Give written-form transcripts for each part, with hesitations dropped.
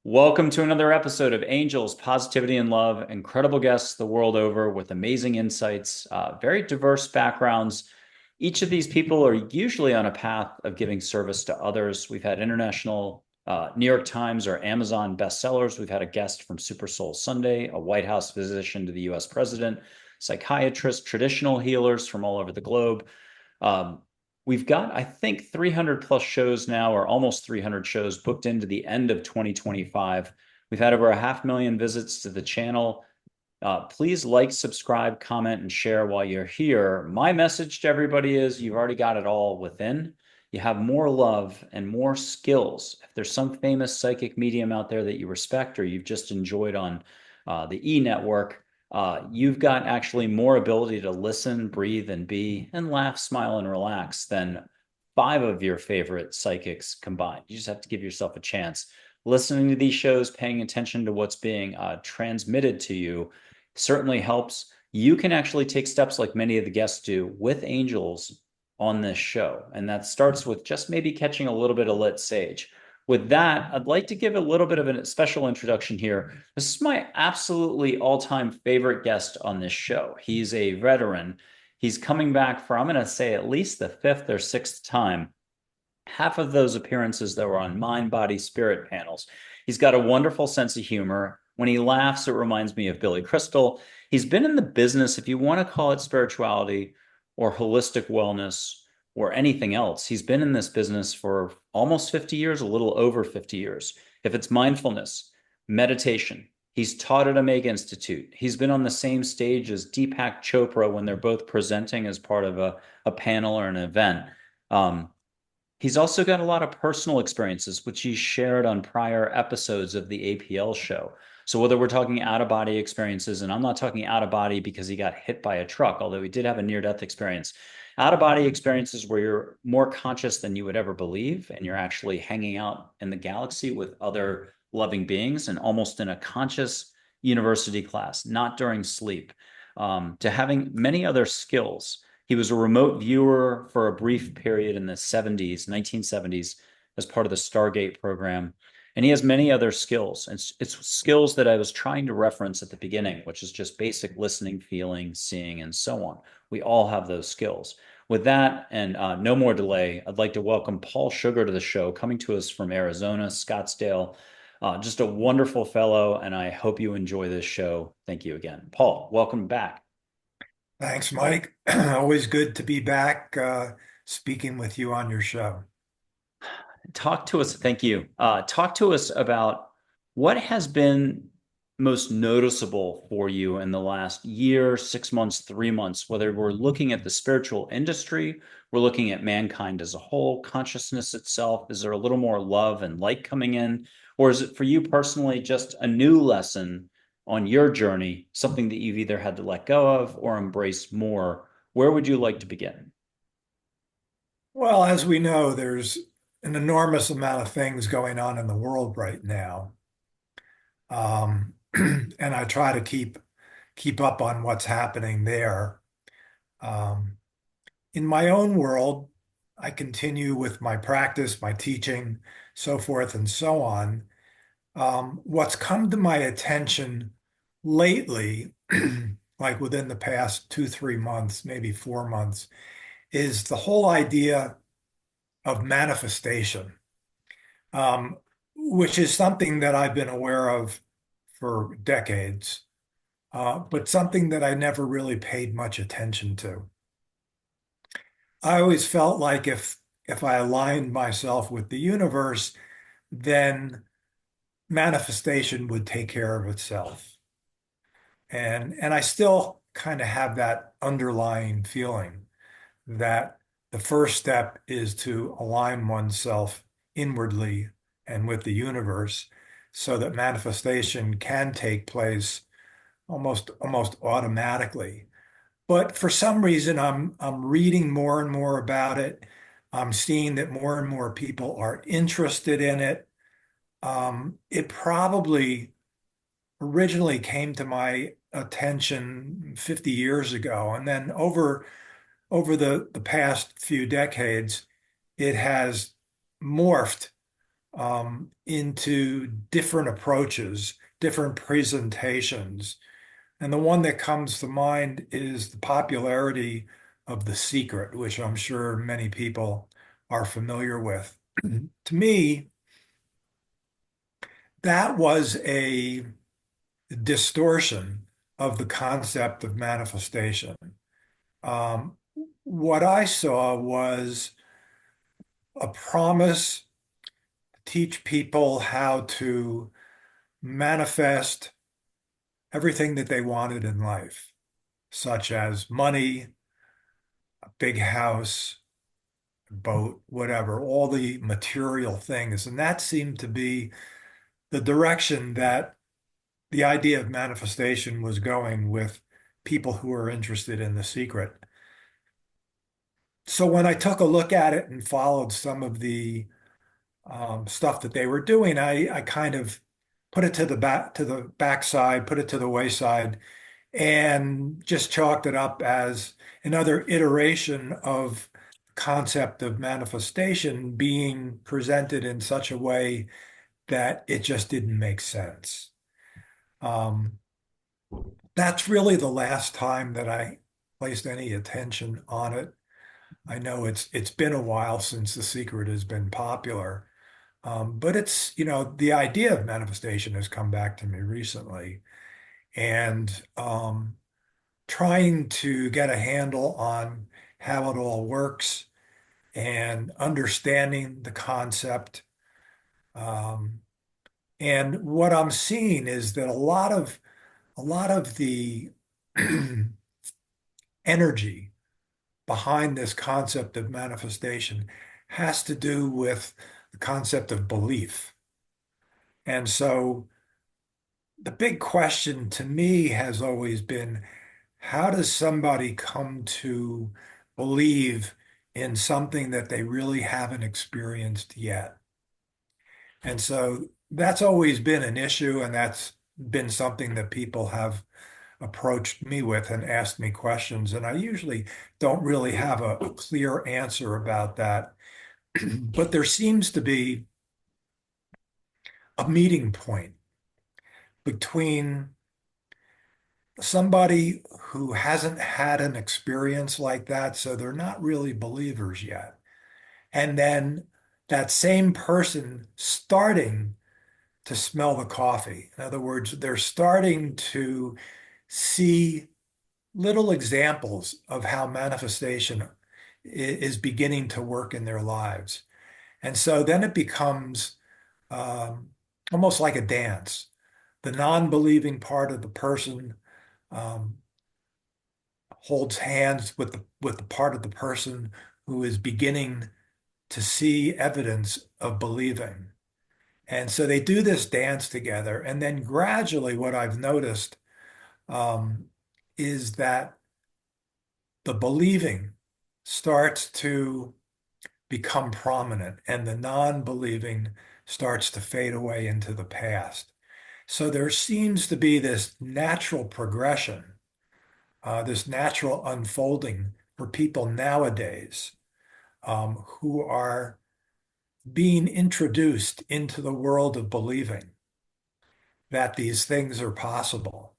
Welcome to another episode of Angels, Positivity, and Love. Incredible guests the world over with amazing insights, very diverse backgrounds. Each of these people are usually on a path of giving service to others. We've had international New York Times or Amazon bestsellers. We've had a guest from Super Soul Sunday, a White House physician to the US president, psychiatrists, traditional healers from all over the globe. Um, We've got, I think, 300 plus shows now, or almost 300 shows booked into the end of 2025. We've had over 500,000 visits to the channel. Please like, subscribe, comment, and share while you're here. My message to everybody is you've already got it all within. You have more love and more skills. If there's some famous psychic medium out there that you respect or you've just enjoyed on the E network, you've got actually more ability to listen, breathe, and be, and laugh, smile, and relax than five of your favorite psychics combined. You just have to give yourself a chance. Listening to these shows, paying attention to what's being transmitted to you certainly helps. You can actually take steps like many of the guests do with angels on this show. And that starts with just maybe catching a little bit of lit sage. With that, I'd like to give a little bit of a special introduction here. This is my absolutely all-time favorite guest on this show. He's a veteran. He's coming back for, I'm going to say, at least the fifth or sixth time. Half of those appearances that were on mind, body, spirit panels. He's got a wonderful sense of humor. When he laughs, it reminds me of Billy Crystal. He's been in the business, if you want to call it spirituality or holistic wellness or anything else. He's been in this business for almost 50 years, a little over 50 years. If it's mindfulness, meditation, he's taught at Omega Institute. He's been on the same stage as Deepak Chopra when they're both presenting as part of a panel or an event. He's also got a lot of personal experiences, which he shared on prior episodes of the APL show. So whether we're talking out of body experiences, and I'm not talking out of body because he got hit by a truck, although he did have a near death experience, out of body experiences where you're more conscious than you would ever believe, and you're actually hanging out in the galaxy with other loving beings and almost in a conscious university class, not during sleep, to having many other skills. He was a remote viewer for a brief period in the 1970s, as part of the Stargate program. And he has many other skills. And it's skills that I was trying to reference at the beginning, which is just basic listening, feeling, seeing, and so on. We all have those skills. With that, and no more delay, I'd like to welcome Paul Sugar to the show, coming to us from Arizona, Scottsdale. Just a wonderful fellow, and I hope you enjoy this show. Thank you again. Paul, welcome back. Thanks, Mike. Always good to be back speaking with you on your show. Talk to us, thank you. Talk to us about what has been most noticeable for you in the last year, 6 months, 3 months, whether we're looking at the spiritual industry, we're looking at mankind as a whole, consciousness itself. Is there a little more love and light coming in? Or is it for you personally just a new lesson on your journey, something that you've either had to let go of or embrace more? Where would you like to begin? Well, as we know, there's an enormous amount of things going on in the world right now. And I try to keep up on what's happening there. Um, in my own world, I continue with my practice, my teaching, so forth and so on. What's come to my attention lately, like within the past 2, 3 months, maybe 4 months, is the whole idea of manifestation, um, which is something that I've been aware of for decades, but something that I never really paid much attention to. I always felt like if I aligned myself with the universe, then manifestation would take care of itself. And I still kind of have that underlying feeling that the first step is to align oneself inwardly and with the universe so that manifestation can take place almost automatically. But for some reason, I'm reading more and more about it. I'm seeing that more and more people are interested in it. It probably originally came to my attention 50 years ago, and then over the past few decades, it has morphed into different approaches, different presentations. And the one that comes to mind is the popularity of The Secret, which I'm sure many people are familiar with. To me, that was a distortion of the concept of manifestation. Um, what I saw was a promise to teach people how to manifest everything that they wanted in life, such as money, a big house, a boat, whatever, all the material things. And that seemed to be the direction that the idea of manifestation was going with people who are interested in The Secret. So when I took a look at it and followed some of the stuff that they were doing, I kind of put it to the backside, put it to the wayside, and just chalked it up as another iteration of the concept of manifestation being presented in such a way that it just didn't make sense. Um, that's really the last time that I placed any attention on it. I know it's been a while since The Secret has been popular. But the idea of manifestation has come back to me recently. And trying to get a handle on how it all works and understanding the concept. Um, and what I'm seeing is that a lot of the energy behind this concept of manifestation has to do with the concept of belief. And so the big question to me has always been, how does somebody come to believe in something that they really haven't experienced yet? And so that's always been an issue, and that's been something that people have approached me with and asked me questions. And I usually don't really have a clear answer about that. But there seems to be a meeting point between somebody who hasn't had an experience like that, so they're not really believers yet. And then that same person starting to smell the coffee. In other words, they're starting to see little examples of how manifestation is beginning to work in their lives. And so then it becomes um, almost like a dance. The non-believing part of the person um, holds hands with the part of the person who is beginning to see evidence of believing. And so they do this dance together. And then gradually, what I've noticed um, is that the believing starts to become prominent and the non-believing starts to fade away into the past. So there seems to be this natural progression, this natural unfolding for people nowadays who are being introduced into the world of believing that these things are possible,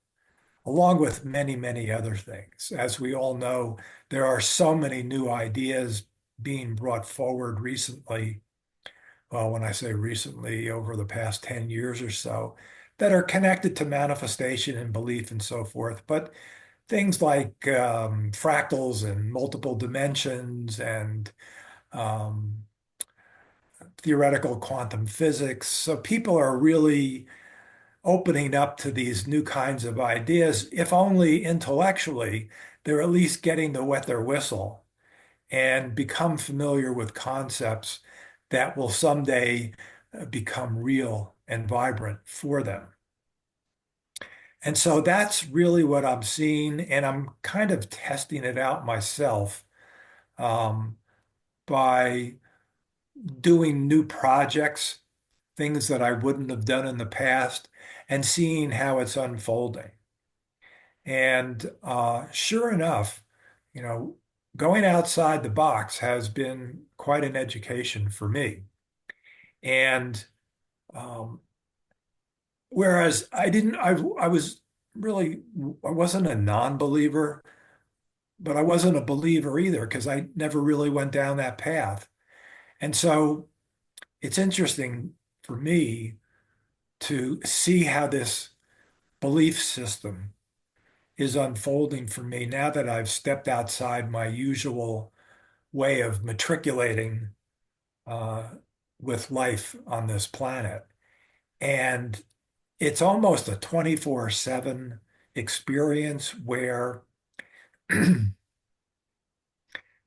along with many, many other things. As we all know, there are so many new ideas being brought forward recently. Well, when I say recently, over the past 10 years or so, that are connected to manifestation and belief and so forth. But things like fractals and multiple dimensions and um, theoretical quantum physics. So people are really opening up to these new kinds of ideas, if only intellectually, they're at least getting to wet their whistle and become familiar with concepts that will someday become real and vibrant for them. And so that's really what I'm seeing, and I'm kind of testing it out myself um, by doing new projects, things that I wouldn't have done in the past, and seeing how it's unfolding. And sure enough, you know, going outside the box has been quite an education for me. And um, whereas I was really, I wasn't a non-believer, but I wasn't a believer either because I never really went down that path. And so it's interesting for me to see how this belief system is unfolding for me now that I've stepped outside my usual way of matriculating uh, with life on this planet. And it's almost a 24/7 experience where that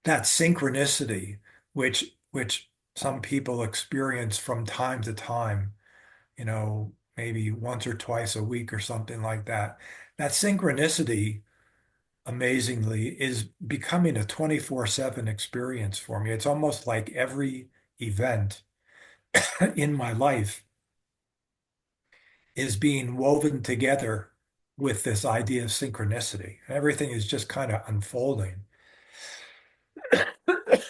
synchronicity, which some people experience from time to time, maybe once or twice a week or something like that. That synchronicity, amazingly, is becoming a 24/7 experience for me. It's almost like every event in my life is being woven together with this idea of synchronicity. Everything is just kind of unfolding.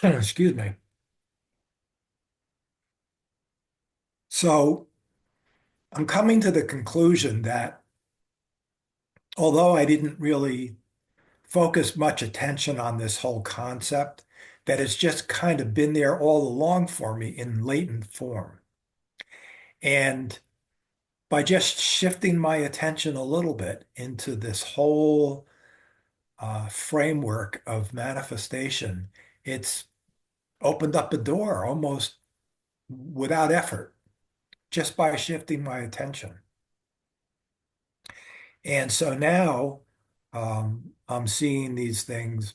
Excuse me. So I'm coming to the conclusion that although I didn't really focus much attention on this whole concept, that it's just kind of been there all along for me in latent form. And by just shifting my attention a little bit into this whole framework of manifestation, it's opened up a door almost without effort, just by shifting my attention. And so now I'm seeing these things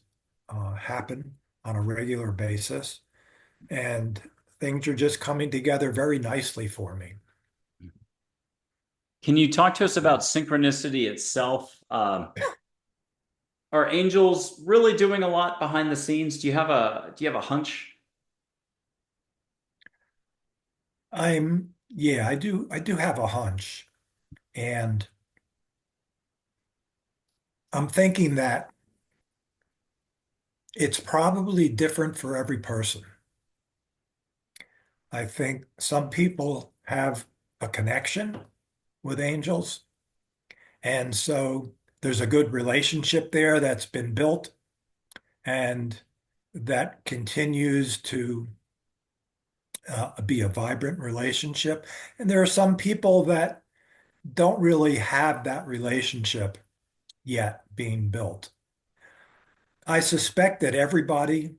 happen on a regular basis, and things are just coming together very nicely for me. Can you talk to us about synchronicity itself? Are angels really doing a lot behind the scenes? Do you have a hunch? I do have a hunch, and I'm thinking that it's probably different for every person. I think some people have a connection with angels, and so there's a good relationship there that's been built and that continues to be a vibrant relationship. And there are some people that don't really have that relationship yet being built. I suspect that everybody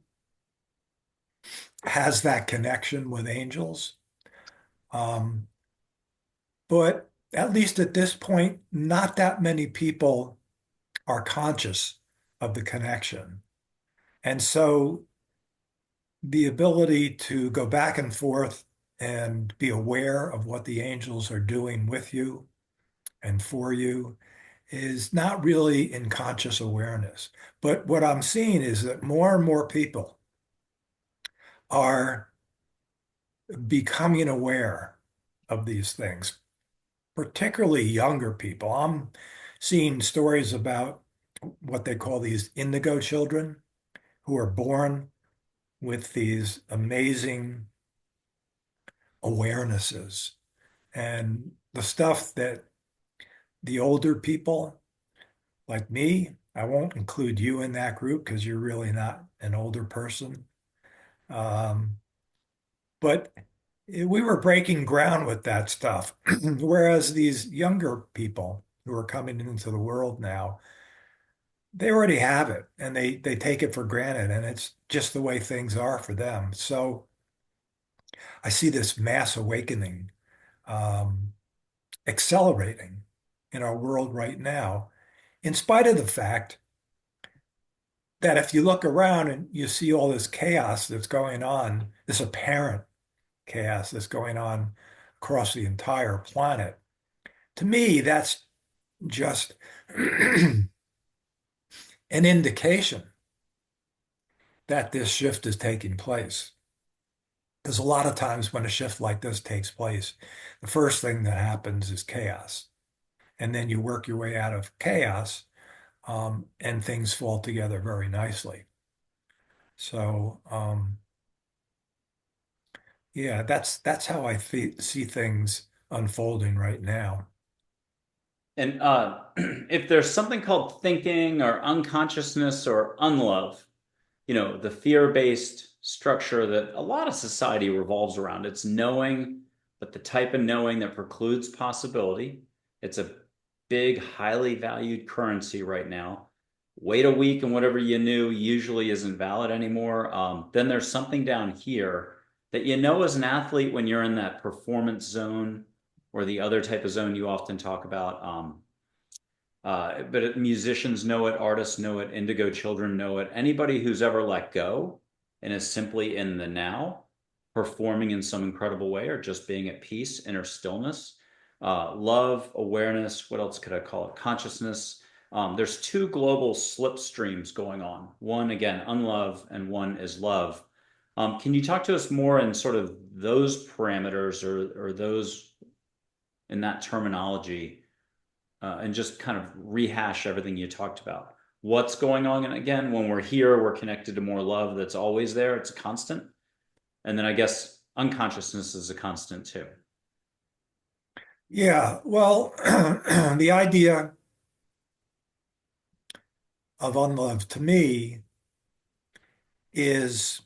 has that connection with angels. Um, but at least at this point, not that many people are conscious of the connection. And so the ability to go back and forth and be aware of what the angels are doing with you and for you is not really in conscious awareness. But what I'm seeing is that more and more people are becoming aware of these things, particularly younger people. I'm seeing stories about what they call these indigo children who are born with these amazing awarenesses and the stuff that the older people like me, I won't include you in that group because you're really not an older person. Um, but we were breaking ground with that stuff. Whereas these younger people who are coming into the world now, they already have it and they take it for granted and it's just the way things are for them. So I see this mass awakening um, accelerating in our world right now, in spite of the fact that if you look around and you see all this chaos that's going on, this apparent chaos that's going on across the entire planet, to me, that's just an indication that this shift is taking place. Because a lot of times when a shift like this takes place, the first thing that happens is chaos. And then you work your way out of chaos, and things fall together very nicely. So, Yeah, that's how I see things unfolding right now. And if there's something called thinking or unconsciousness or unlove, the fear-based structure that a lot of society revolves around, it's knowing, but the type of knowing that precludes possibility. It's a big, highly valued currency right now. Wait a week and whatever you knew usually isn't valid anymore. Then there's something down here that as an athlete when you're in that performance zone or the other type of zone you often talk about. But musicians know it, artists know it, indigo children know it. Anybody who's ever let go and is simply in the now, performing in some incredible way, or just being at peace, inner stillness, love, awareness. What else could I call it? Consciousness. There's two global slipstreams going on. One, again, unlove, and one is love. Can you talk to us more in sort of those parameters or those in that terminology? And just kind of rehash everything you talked about. What's going on? And again, when we're here, we're connected to more love that's always there. It's a constant. And then I guess unconsciousness is a constant too. Yeah, well, the idea of unlove to me is,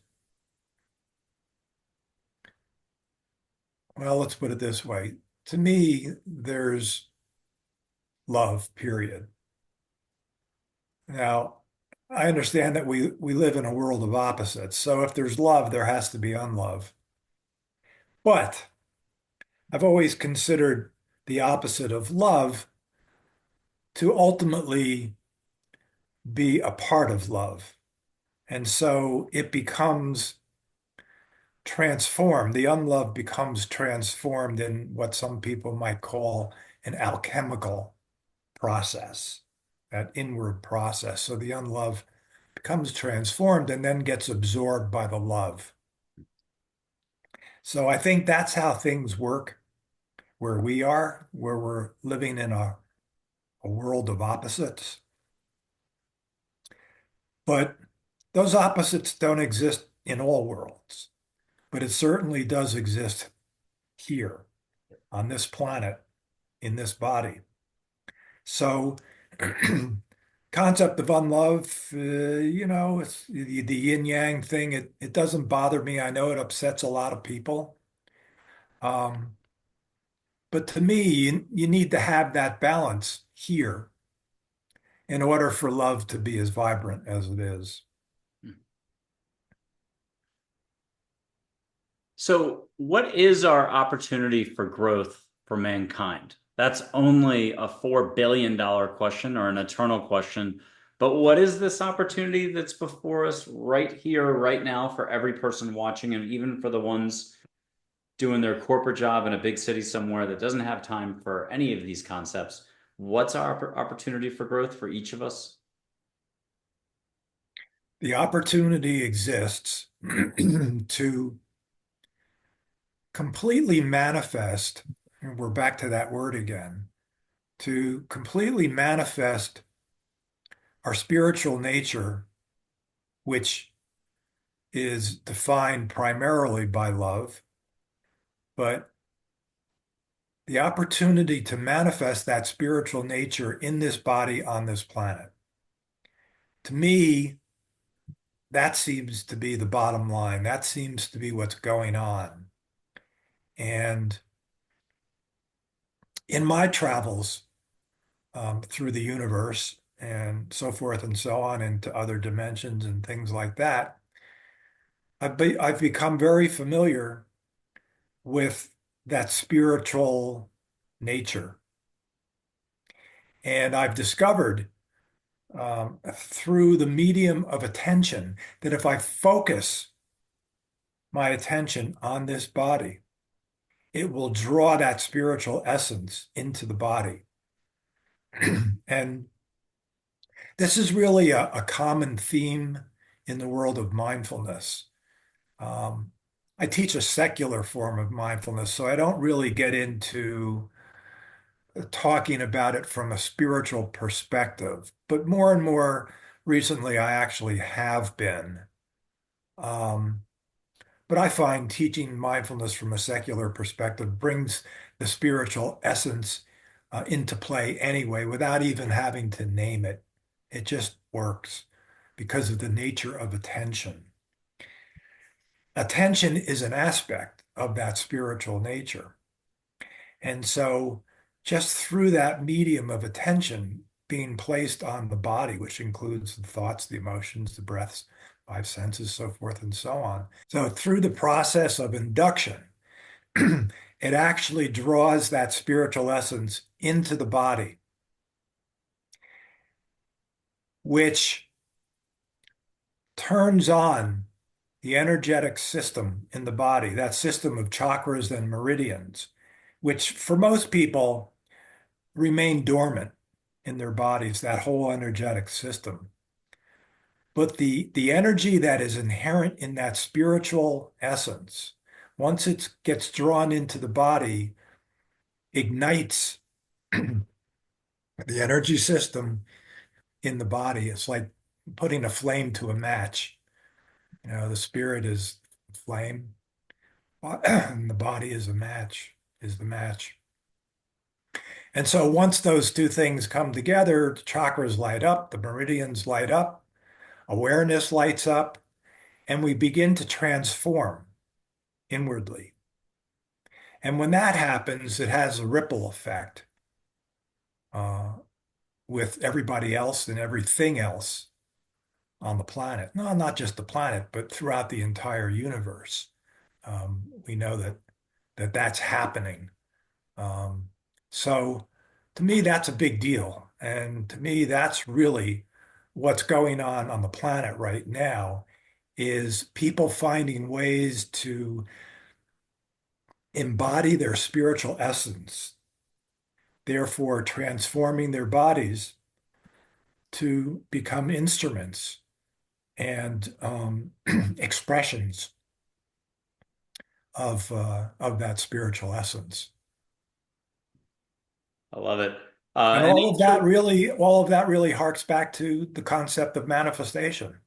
well, let's put it this way. To me, there's love, period. Now, I understand that we live in a world of opposites. So if there's love, there has to be unlove. But I've always considered the opposite of love to ultimately be a part of love. And so it becomes transformed. The unloved becomes transformed in what some people might call an alchemical process, that inward process. So the unloved becomes transformed and then gets absorbed by the love. So I think that's how things work where we are, where we're living in a world of opposites. But those opposites don't exist in all worlds, but it certainly does exist here on this planet, in this body. So concept of unlove, it's the yin yang thing. It doesn't bother me. I know it upsets a lot of people. Um, but to me, you need to have that balance here in order for love to be as vibrant as it is. So, what is our opportunity for growth for mankind? That's only a $4 billion question or an eternal question. But what is this opportunity that's before us right here, right now, for every person watching, and even for the ones doing their corporate job in a big city somewhere that doesn't have time for any of these concepts? What's our opportunity for growth for each of us? The opportunity exists to completely manifest, and we're back to that word again, to completely manifest our spiritual nature, which is defined primarily by love, but the opportunity to manifest that spiritual nature in this body on this planet. To me, that seems to be the bottom line. That seems to be what's going on. And in my travels through the universe and so forth and so on into other dimensions and things like that, I've become very familiar with that spiritual nature. And I've discovered through the medium of attention that if I focus my attention on this body, it will draw that spiritual essence into the body. And this is really a common theme in the world of mindfulness. Um, I teach a secular form of mindfulness, so I don't really get into talking about it from a spiritual perspective. But more and more recently, I actually have been. Um, But I find teaching mindfulness from a secular perspective brings the spiritual essence into play anyway, without even having to name it. It just works because of the nature of attention. Attention is an aspect of that spiritual nature. And so, just through that medium of attention being placed on the body, which includes the thoughts, the emotions, the breaths, five senses, so forth and so on. So, through the process of induction, it actually draws that spiritual essence into the body, which turns on the energetic system in the body, that system of chakras and meridians, which for most people remain dormant in their bodies, that whole energetic system. But the energy that is inherent in that spiritual essence, once it gets drawn into the body, ignites the energy system in the body. It's like putting a flame to a match. You know, the spirit is flame, and the body is a match, is the match. And so once those two things come together, the chakras light up, the meridians light up, awareness lights up, and we begin to transform inwardly. And when that happens, it has a ripple effect uh, with everybody else and everything else on the planet. No, not just the planet, but throughout the entire universe. We know that that's happening. Um, so to me, that's a big deal. And to me, that's really what's going on the planet right now is people finding ways to embody their spiritual essence, therefore transforming their bodies to become instruments and expressions of that spiritual essence. I love it. And And all of that really harks back to the concept of manifestation.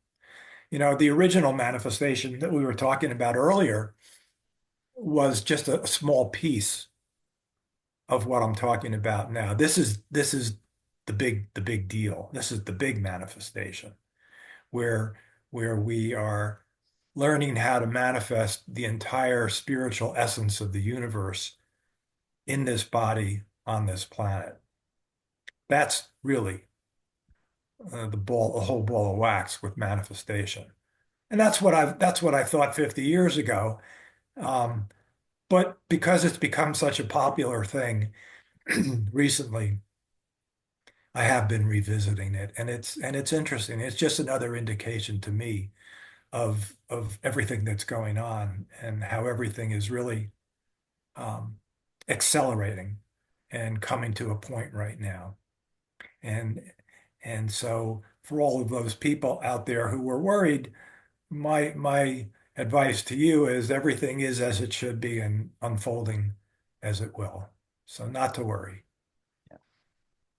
You know, the original manifestation that we were talking about earlier was just a small piece of what I'm talking about now. This is the big deal. This is the big manifestation where we are learning how to manifest the entire spiritual essence of the universe in this body on this planet. That's really the whole ball of wax with manifestation. And that's what I thought 50 years ago. Um, but because it's become such a popular thing recently, I have been revisiting it, and it's interesting. It's just another indication to me of everything that's going on and how everything is really um, accelerating and coming to a point right now. And and so for all of those people out there who were worried, my advice to you is everything is as it should be and unfolding as it will. So not to worry.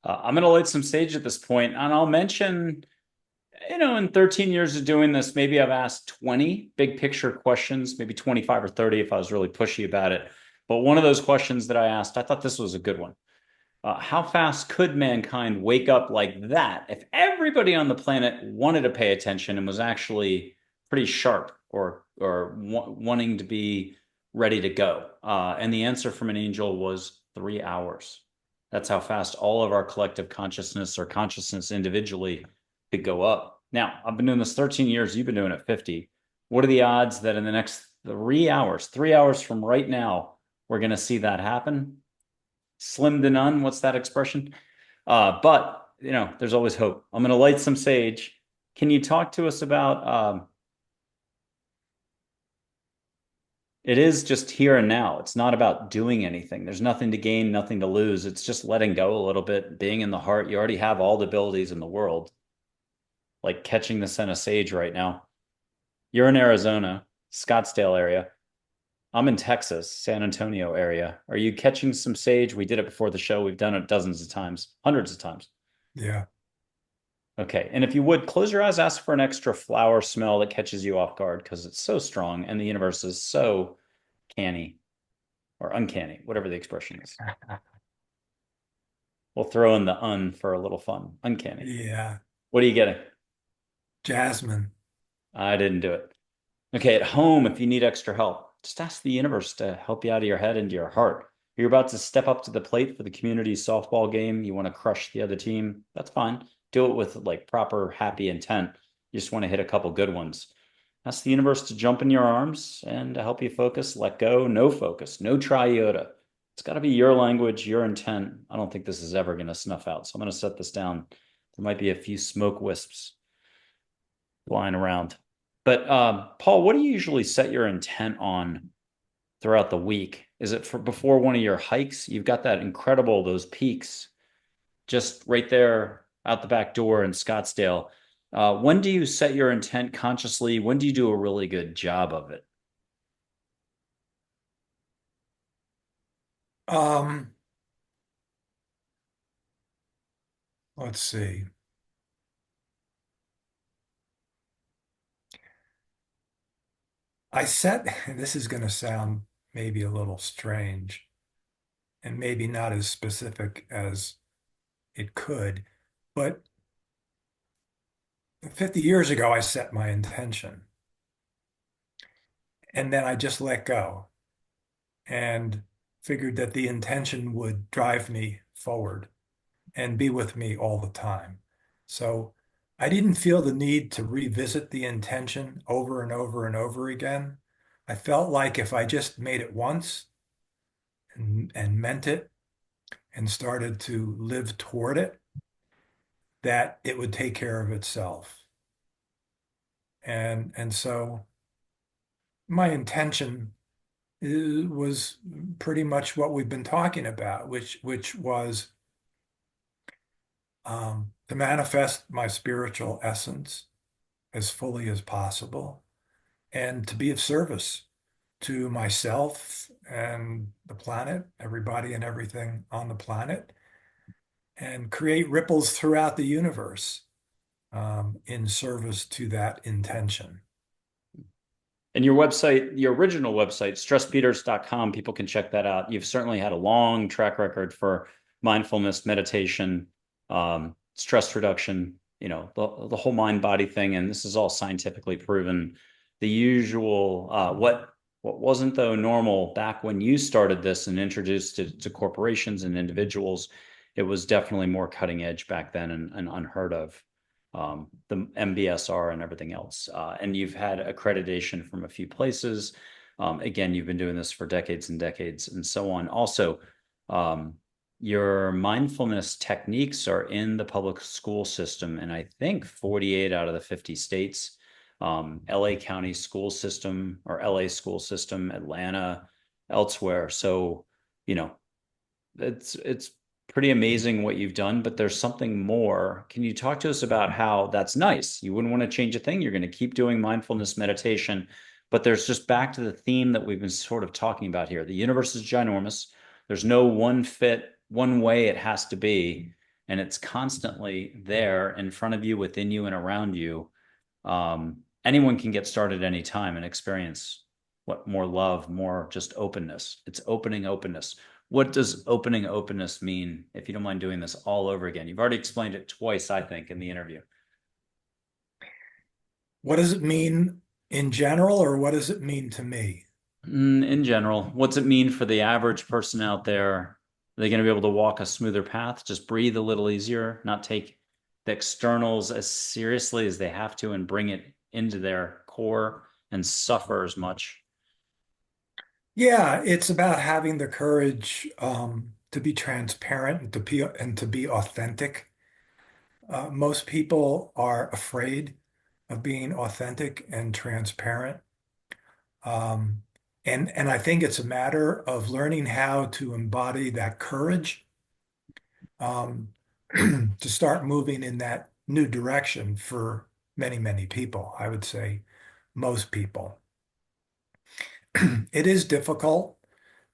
I'm going to light some sage at this point, and I'll mention, in 13 years of doing this, maybe I've asked 20 big picture questions, maybe 25 or 30 if I was really pushy about it. But one of those questions that I asked, I thought this was a good one. How fast could mankind wake up like that if everybody on the planet wanted to pay attention and was actually pretty sharp or wanting to be ready to go? And the answer from an angel was 3 hours. That's how fast all of our collective consciousness or consciousness individually could go up. Now, I've been doing this 13 years. You've been doing it 50. What are the odds that in the next 3 hours, 3 hours from right now, we're going to see that happen? Slim to none. What's that expression? But there's always hope. I'm going to light some sage. Can you talk to us about it is just here and now. It's not about doing anything. There's nothing to gain, nothing to lose. It's just letting go a little bit, being in the heart. You already have all the abilities in the world, like catching the scent of sage right now. You're in Arizona, Scottsdale area. I'm in Texas, San Antonio area. Are you catching some sage? We did it before the show. We've done it dozens of times, hundreds of times. Yeah. Okay. And if you would close your eyes, ask for an extra flower smell that catches you off guard because it's so strong and the universe is so canny or uncanny, whatever the expression is. We'll throw in the un for a little fun. Uncanny. Yeah, What are you getting? jasmine. I didn't do it. Okay, at home, if you need extra help, just ask the universe to help you out of your head into your heart. You're about to step up to the plate for the community softball game. You want to crush the other team. That's fine. Do it with like proper happy intent. You just want to hit a couple good ones. Ask the universe to jump in your arms and to help you focus, let go, no focus, no triota. It's got to be your language, your intent. I don't think this is ever going to snuff out. So I'm going to set this down. There might be a few smoke wisps flying around. But Paul, what do you usually set your intent on throughout the week? Is it for before one of your hikes? You've got that incredible, those peaks just right there out the back door in Scottsdale. When do you set your intent consciously? When do you do a really good job of it? Um, let's see. I set, this is going to sound maybe a little strange and maybe not as specific as it could, but 50 years ago, I set my intention and then I just let go and figured that the intention would drive me forward and be with me all the time. So I didn't feel the need to revisit the intention over and over and over again. I felt like if I just made it once and meant it and started to live toward it, that it would take care of itself. And so my intention was pretty much what we've been talking about, which was to manifest my spiritual essence as fully as possible and to be of service to myself and the planet, everybody and everything on the planet, and create ripples throughout the universe in service to that intention. And your website, your original website, stresspeters.com, people can check that out. You've certainly had a long track record for mindfulness, meditation, stress reduction, the whole mind body thing. And this is all scientifically proven. The usual, what wasn't though normal back when you started this and introduced it to corporations and individuals, it was definitely more cutting edge back then and unheard of, the MBSR and everything else. And you've had accreditation from a few places. Again, you've been doing this for decades and decades and so on. Also, um, your mindfulness techniques are in the public school system, and I think 48 out of the 50 states, LA County school system or LA school system, Atlanta, elsewhere. So, you know, it's pretty amazing what you've done, but there's something more. Can you talk to us about how that's nice? You wouldn't want to change a thing. You're going to keep doing mindfulness meditation, but there's just back to the theme that we've been sort of talking about here. The universe is ginormous. There's no one fit, one way it has to be, and it's constantly there in front of you, within you, and around you. Anyone can get started anytime and experience what more love, more just openness. It's opening openness. What does opening openness mean, if you don't mind doing this all over again? You've already explained it twice, I think, in the interview. What does it mean in general, or what does it mean to me? In general, what's it mean for the average person out there? Are they going to be able to walk a smoother path, just breathe a little easier, not take the externals as seriously as they have to and bring it into their core and suffer as much? Yeah, it's about having the courage to be transparent and to be authentic. Most people are afraid of being authentic and transparent. Um, and I think it's a matter of learning how to embody that courage um, to start moving in that new direction for many, many people. I would say most people. It is difficult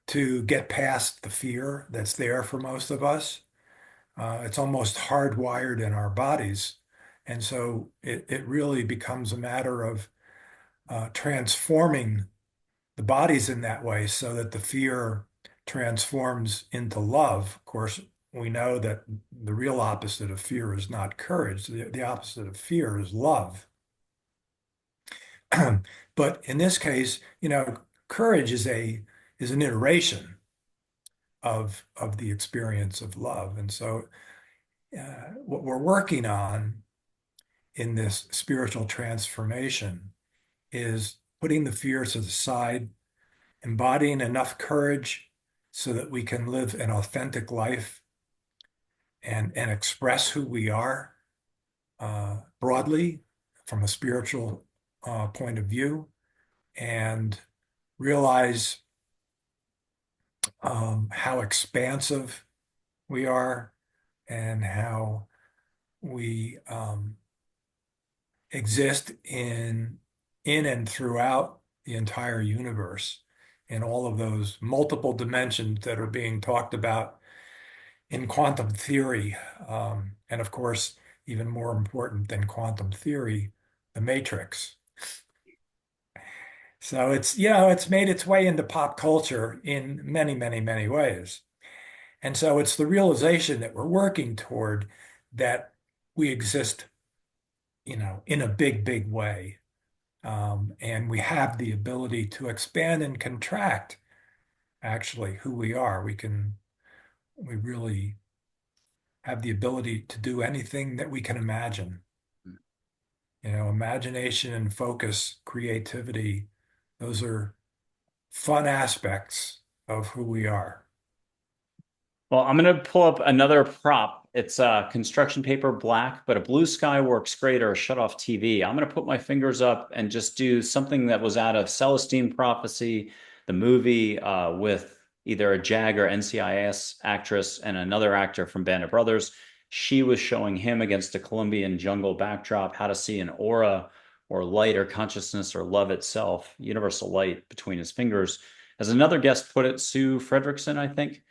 to get past the fear that's there for most of us. It's almost hardwired in our bodies And so it really becomes a matter of transforming the bodies in that way so that the fear transforms into love. Of course, we know that the real opposite of fear is not courage. The opposite of fear is love. But in this case, courage is an iteration of the experience of love. And so what we're working on in this spiritual transformation is putting the fears to the side, embodying enough courage so that we can live an authentic life and express who we are broadly from a spiritual point of view, and realize how expansive we are and how we exist in and throughout the entire universe in all of those multiple dimensions that are being talked about in quantum theory. And of course, even more important than quantum theory, the matrix. So it's made its way into pop culture in many, many, many ways. And so it's the realization that we're working toward, that we exist, in a big, big way. And we have the ability to expand and contract actually who we are. We really have the ability to do anything that we can imagine. Imagination and focus, creativity, those are fun aspects of who we are. Well, I'm going to pull up another prop. It's construction paper black, but a blue sky works great, or a shut-off TV. I'm going to put my fingers up and just do something that was out of Celestine Prophecy, the movie, with either a JAG or NCIS actress and another actor from Band of Brothers. She was showing him against a Colombian jungle backdrop how to see an aura or light or consciousness or love itself, universal light between his fingers. As another guest put it, Sue Fredrickson, I think.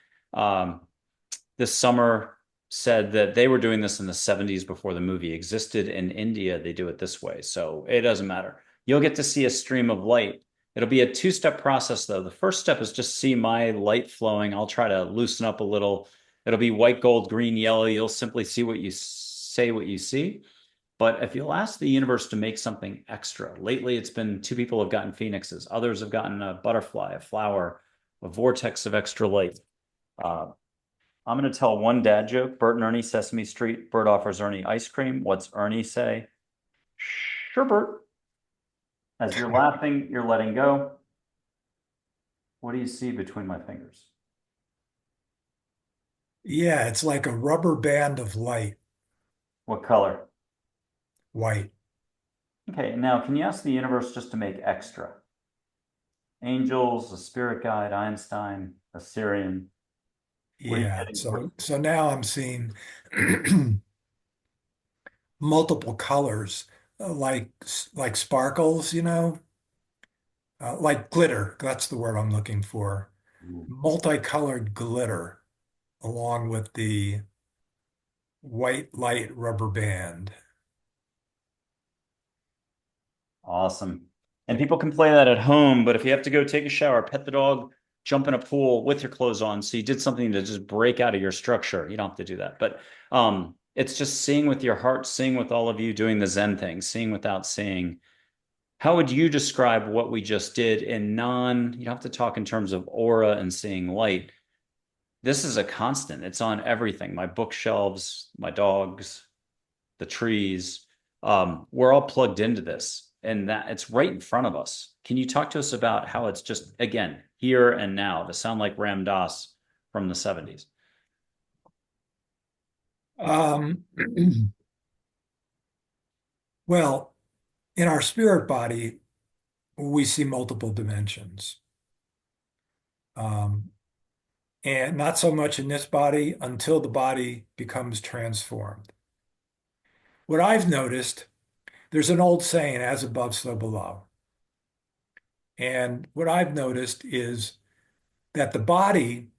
This summer said that they were doing this in the 70s before the movie existed. In India, they do it this way. So it doesn't matter. You'll get to see a stream of light. It'll be a two-step process, though. The first step is just see my light flowing. I'll try to loosen up a little. It'll be white, gold, green, yellow. You'll simply see what you say, what you see. But if you'll ask the universe to make something extra, lately it's been two people have gotten phoenixes. Others have gotten a butterfly, a flower, a vortex of extra light. I'm going to tell one dad joke. Bert and Ernie, Sesame Street. Bert offers Ernie ice cream. What's Ernie say? Sure, Bert. As you're laughing, you're letting go. What do you see between my fingers? Yeah, it's like a rubber band of light, What color? white. Okay, now can you ask the universe just to make extra? Angels, a spirit guide, Einstein, a Syrian. What are you Yeah. getting for? So now I'm seeing multiple colors, like sparkles, like glitter. That's the word I'm looking for. Multicolored glitter along with the white light rubber band. Awesome. And people can play that at home, but if you have to go take a shower, pet the dog, jump in a pool with your clothes on, so you did something to just break out of your structure. You don't have to do that. But it's just seeing with your heart, seeing with all of you doing the Zen thing, seeing without seeing. How would you describe what we just did in you don't have to talk in terms of aura and seeing light. This is a constant. It's on everything. My bookshelves, my dogs, the trees. We're all plugged into this, and that it's right in front of us. Can you talk to us about how it's just, again, here and now, to sound like Ram Dass from the 70s? Um, well, in our spirit body, we see multiple dimensions. Um, and not so much in this body until the body becomes transformed. What I've noticed, there's an old saying, as above, so below. And what I've noticed is that the body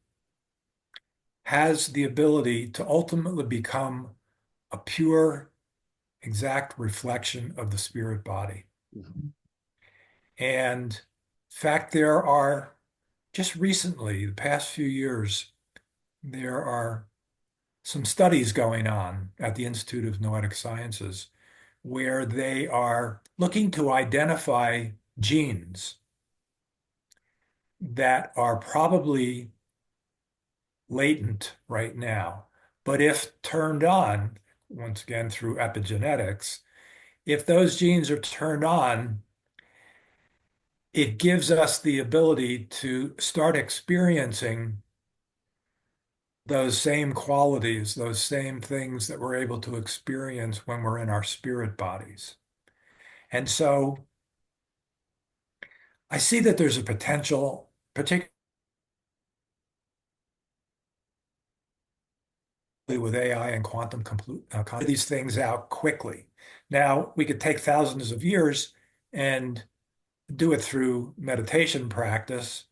has the ability to ultimately become a pure exact reflection of the spirit body. Mhm. And in fact, there are just recently, the past few years, there are some studies going on at the Institute of Noetic Sciences where they are looking to identify genes that are probably latent right now. But if turned on, once again through epigenetics, if those genes are turned on, it gives us the ability to start experiencing those same qualities, those same things that we're able to experience when we're in our spirit bodies. And so I see that there's a potential, particularly with AI and these things out quickly. Now, we could take thousands of years and do it through meditation practice,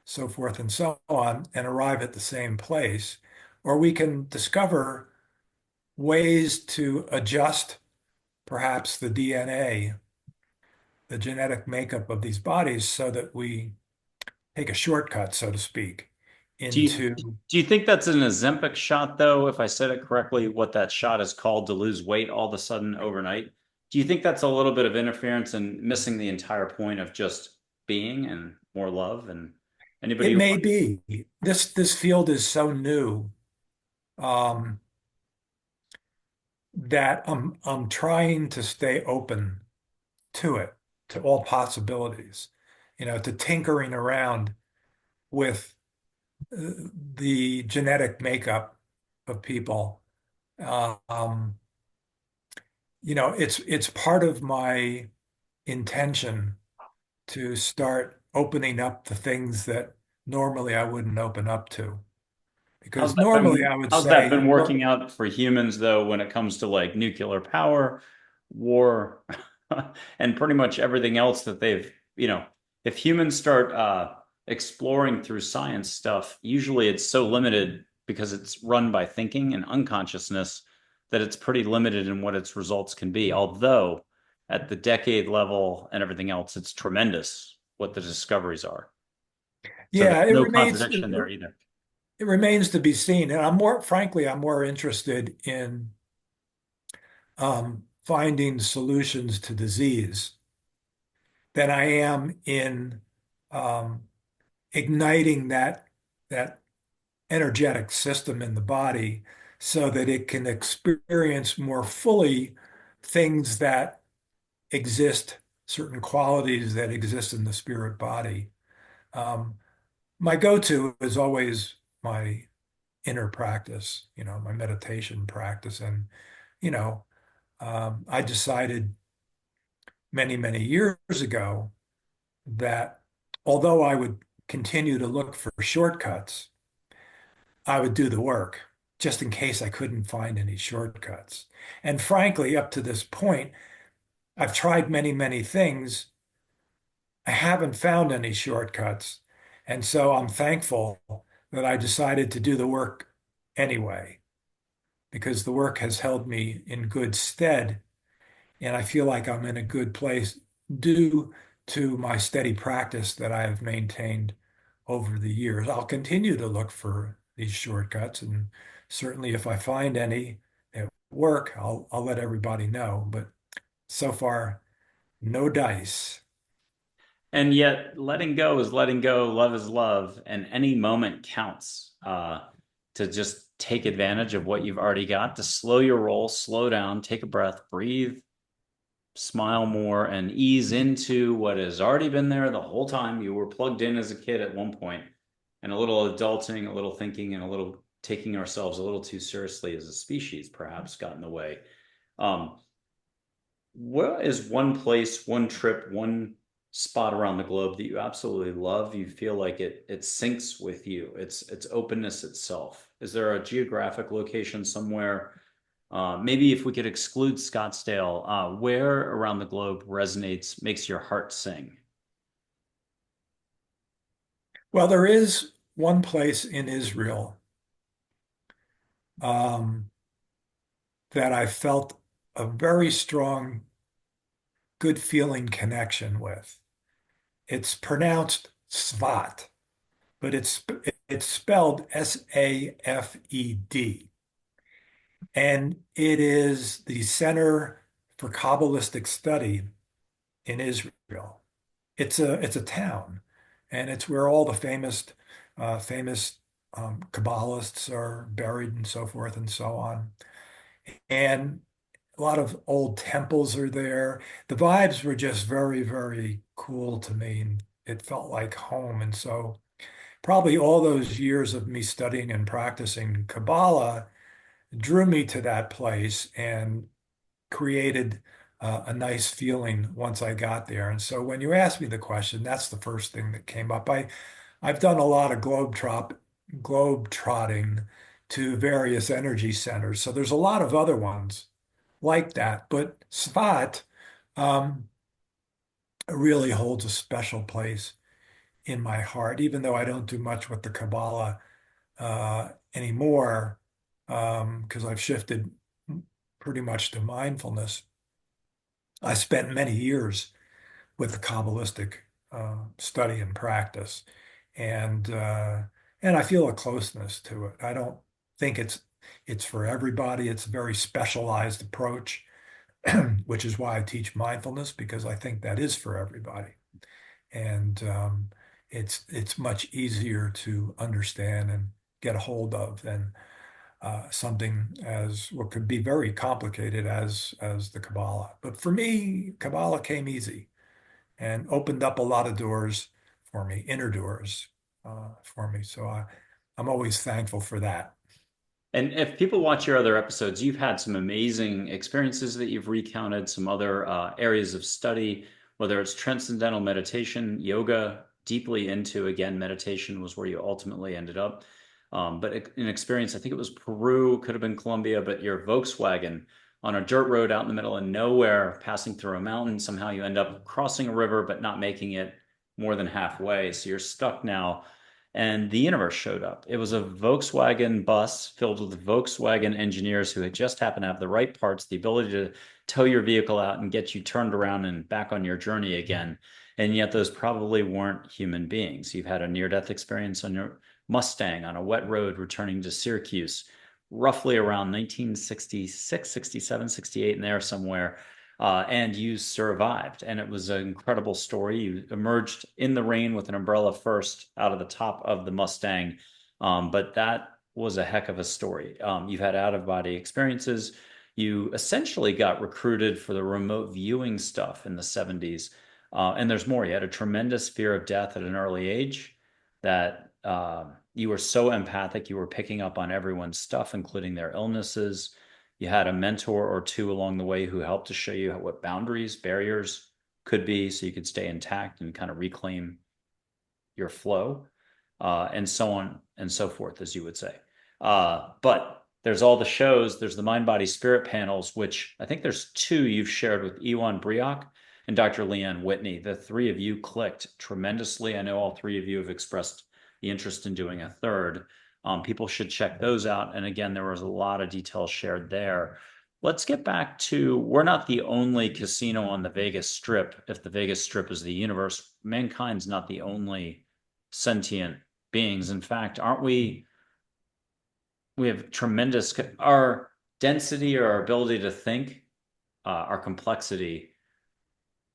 so forth and so on, and arrive at the same place. Or we can discover ways to adjust perhaps the DNA, the genetic makeup of these bodies, so that we take a shortcut, so to speak, Do you into do you think that's an Ozempic shot though? If I said it correctly, what that shot is called to lose weight all of a sudden overnight. Do you think that's a little bit of interference and missing the entire point of just being and more love and it anybody who may be this field is so new um, that I'm trying to stay open to it, to all possibilities, to tinkering around with uh, the genetic makeup of people. Um, it's part of my intention to start opening up the things that normally I wouldn't open up to. Because normally I would how's that say, been well, working out for humans though when it comes to like nuclear power, war, and pretty much everything else that if humans start exploring through science stuff, usually it's so limited because it's run by thinking and unconsciousness that it's pretty limited in what its results can be. Although at the decade level and everything else, it's tremendous what the discoveries are. So there's yeah, no contradiction there either. it remains to be seen. And frankly, I'm more interested in finding solutions to disease than I am in um, igniting that energetic system in the body so that it can experience more fully things that exist, certain qualities that exist in the spirit body. Um, my go-to is always my inner practice, my meditation practice. And, you know, I decided many, many years ago that although I would continue to look for shortcuts, I would do the work just in case I couldn't find any shortcuts. And frankly, up to this point, I've tried many, many things. I haven't found any shortcuts. And so I'm thankful that I decided to do the work anyway, because the work has held me in good stead. And I feel like I'm in a good place due to my steady practice that I have maintained over the years. I'll continue to look for these shortcuts, and certainly if I find any at work, I'll let everybody know. But so far, no dice. And yet, letting go is letting go, love is love, and any moment counts to just take advantage of what you've already got, to slow your roll, slow down, take a breath, breathe, smile more, and ease into what has already been there the whole time. You were plugged in as a kid at one point, and a little adulting, a little thinking, and a little taking ourselves a little too seriously as a species perhaps got in the way. Um, what is one place, one trip, one spot around the globe that you absolutely love? You feel like it syncs with you. It's openness itself. Is there a geographic location somewhere? Maybe if we could exclude Scottsdale, where around the globe resonates, makes your heart sing? Well, there is one place in Israel that I felt a very strong, good feeling connection with. It's pronounced Svat, but it's spelled Safed. And it is the Center for Kabbalistic Study in Israel. It's a town, and it's where all the famous Kabbalists are buried and so forth and so on. And a lot of old temples are there. The vibes were just very, very cool to me, and it felt like home. And so probably all those years of me studying and practicing Kabbalah drew me to that place and created a nice feeling once I got there. And so when you asked me the question, that's the first thing that came up. I've done a lot of globe trotting to various energy centers. So there's a lot of other ones like that. But Svat um, really holds a special place in my heart, even though I don't do much with the Kabbalah anymore, because I've shifted pretty much to mindfulness. I spent many years with the Kabbalistic study and practice, and uh, and I feel a closeness to it. I don't think it's for everybody. It's a very specialized approach, which is why I teach mindfulness because I think that is for everybody, and it's much easier to understand and get a hold of than something as what could be very complicated as the Kabbalah. But for me, Kabbalah came easy and opened up a lot of doors for me, inner doors for me. So I'm always thankful for that. And if people watch your other episodes, you've had some amazing experiences that you've recounted, some other areas of study, whether it's transcendental meditation, yoga, deeply into, again, meditation was where you ultimately ended up. But an experience, I think it was Peru, could have been Colombia, but your Volkswagen on a dirt road out in the middle of nowhere, passing through a mountain. Somehow you end up crossing a river, but not making it more than halfway. So you're stuck now and the universe showed up. It was a Volkswagen bus filled with Volkswagen engineers who had just happened to have the right parts, the ability to tow your vehicle out and get you turned around and back on your journey again. And yet, those probably weren't human beings. You've had a near death experience on your Mustang on a wet road returning to Syracuse, roughly around 1966, 67, 68, in there somewhere and you survived. And it was an incredible story. You emerged in the rain with an umbrella first out of the top of the Mustang. But that was a heck of a story. You've had out of body experiences. You essentially got recruited for the remote viewing stuff in the 70s. And there's more. You had a tremendous fear of death at an early age that you were so empathic, you were picking up on everyone's stuff, including their illnesses. You had a mentor or two along the way who helped to show you what boundaries, barriers could be so you could stay intact and kind of reclaim your flow, and so on and so forth, as you would say. But there's all the shows, there's the mind, body, spirit panels, which I think there's two you've shared with Ewan Briok and Dr. Leanne Whitney. The three of you clicked tremendously. I know all three of you have expressed the interest in doing a third. People should check those out. And again, there was a lot of details shared there. Let's get back to, we're not the only casino on the Vegas Strip. If the Vegas Strip is the universe, mankind's not the only sentient beings. In fact, aren't we? We have tremendous, our density or our ability to think, our complexity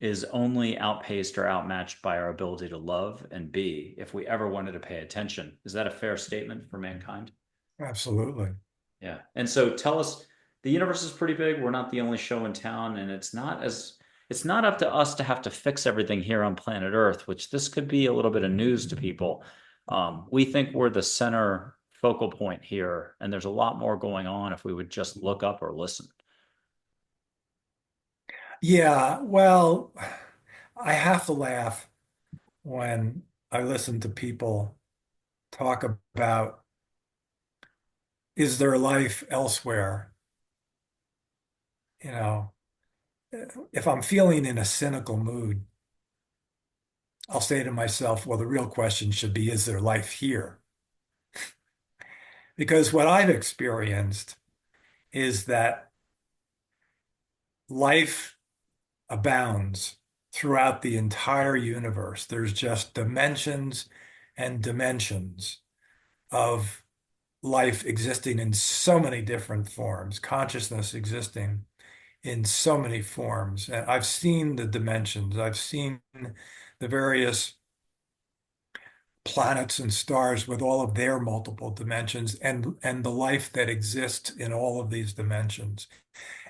is only outpaced or outmatched by our ability to love and be if we ever wanted to pay attention. Is that a fair statement for mankind? Absolutely. Yeah. And so tell us, the universe is pretty big. We're not the only show in town, and it's not up to us to have to fix everything here on planet Earth, which this could be a little bit of news to people. We think we're the center focal point here, and there's a lot more going on if we would just look up or listen. Yeah, well, I have to laugh when I listen to people talk about is there life elsewhere? You know, if I'm feeling in a cynical mood, I'll say to myself, well, the real question should be, is there life here? Because what I've experienced is that life abounds throughout the entire universe. There's just dimensions and dimensions of life existing in so many different forms, consciousness existing in so many forms. And I've seen the dimensions, I've seen the various planets and stars with all of their multiple dimensions and the life that exists in all of these dimensions.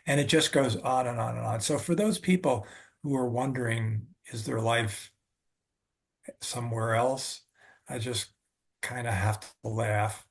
And it just goes on and on and on. So for those people who are wondering, is there life somewhere else? I just kind of have to laugh.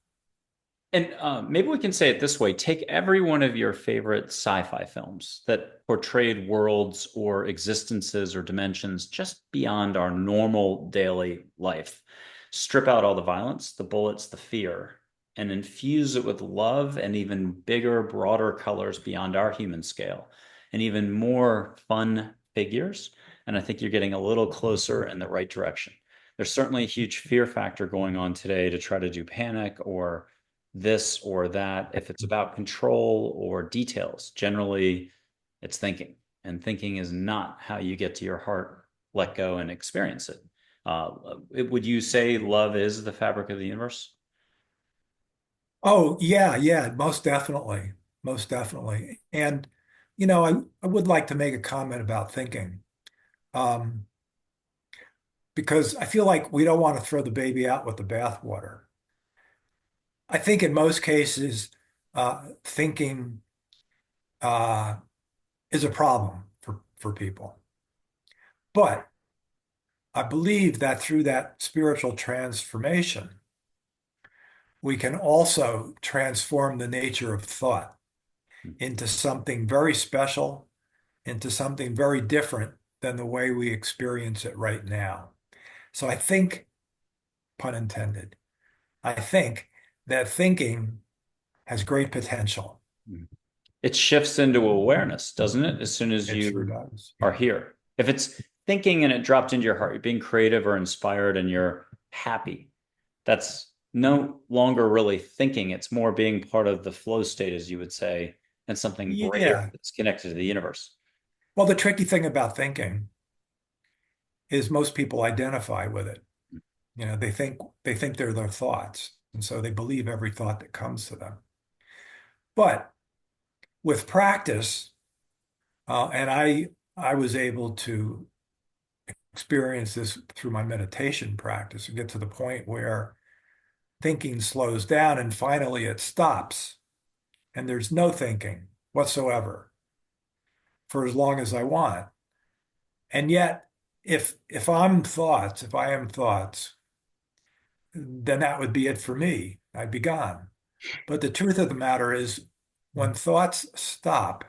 And maybe we can say it this way: take every one of your favorite sci-fi films that portrayed worlds or existences or dimensions just beyond our normal daily life. Strip out all the violence, the bullets, the fear, and infuse it with love and even bigger, broader colors beyond our human scale, and even more fun figures. And I think you're getting a little closer in the right direction. There's certainly a huge fear factor going on today to try to do panic or this or that. If it's about control or details, generally it's thinking. And thinking is not how you get to your heart, let go, and experience it. Would you say love is the fabric of the universe? Oh, yeah, yeah, most definitely. Most definitely. And, I would like to make a comment about thinking, um, because I feel like we don't want to throw the baby out with the bathwater. I think in most cases, thinking uh, is a problem for people. But I believe that through that spiritual transformation, we can also transform the nature of thought into something very special, into something very different than the way we experience it right now. So I think, pun intended, I think that thinking has great potential. It shifts into awareness, doesn't it? As soon as It sure you does. are Yeah. here. If it's thinking and it dropped into your heart, you're being creative or inspired and you're happy, that's no longer really thinking. It's more being part of the flow state, as you would say, and something greater Yeah. that's connected to the universe. Well, the tricky thing about thinking is most people identify with it. They think they're their thoughts, and so they believe every thought that comes to them. But with practice, and I was able to experience this through my meditation practice and get to the point where thinking slows down and finally it stops, and there's no thinking whatsoever for as long as I want. And yet, if I am thoughts, then that would be it for me. I'd be gone. But the truth of the matter is, when thoughts stop,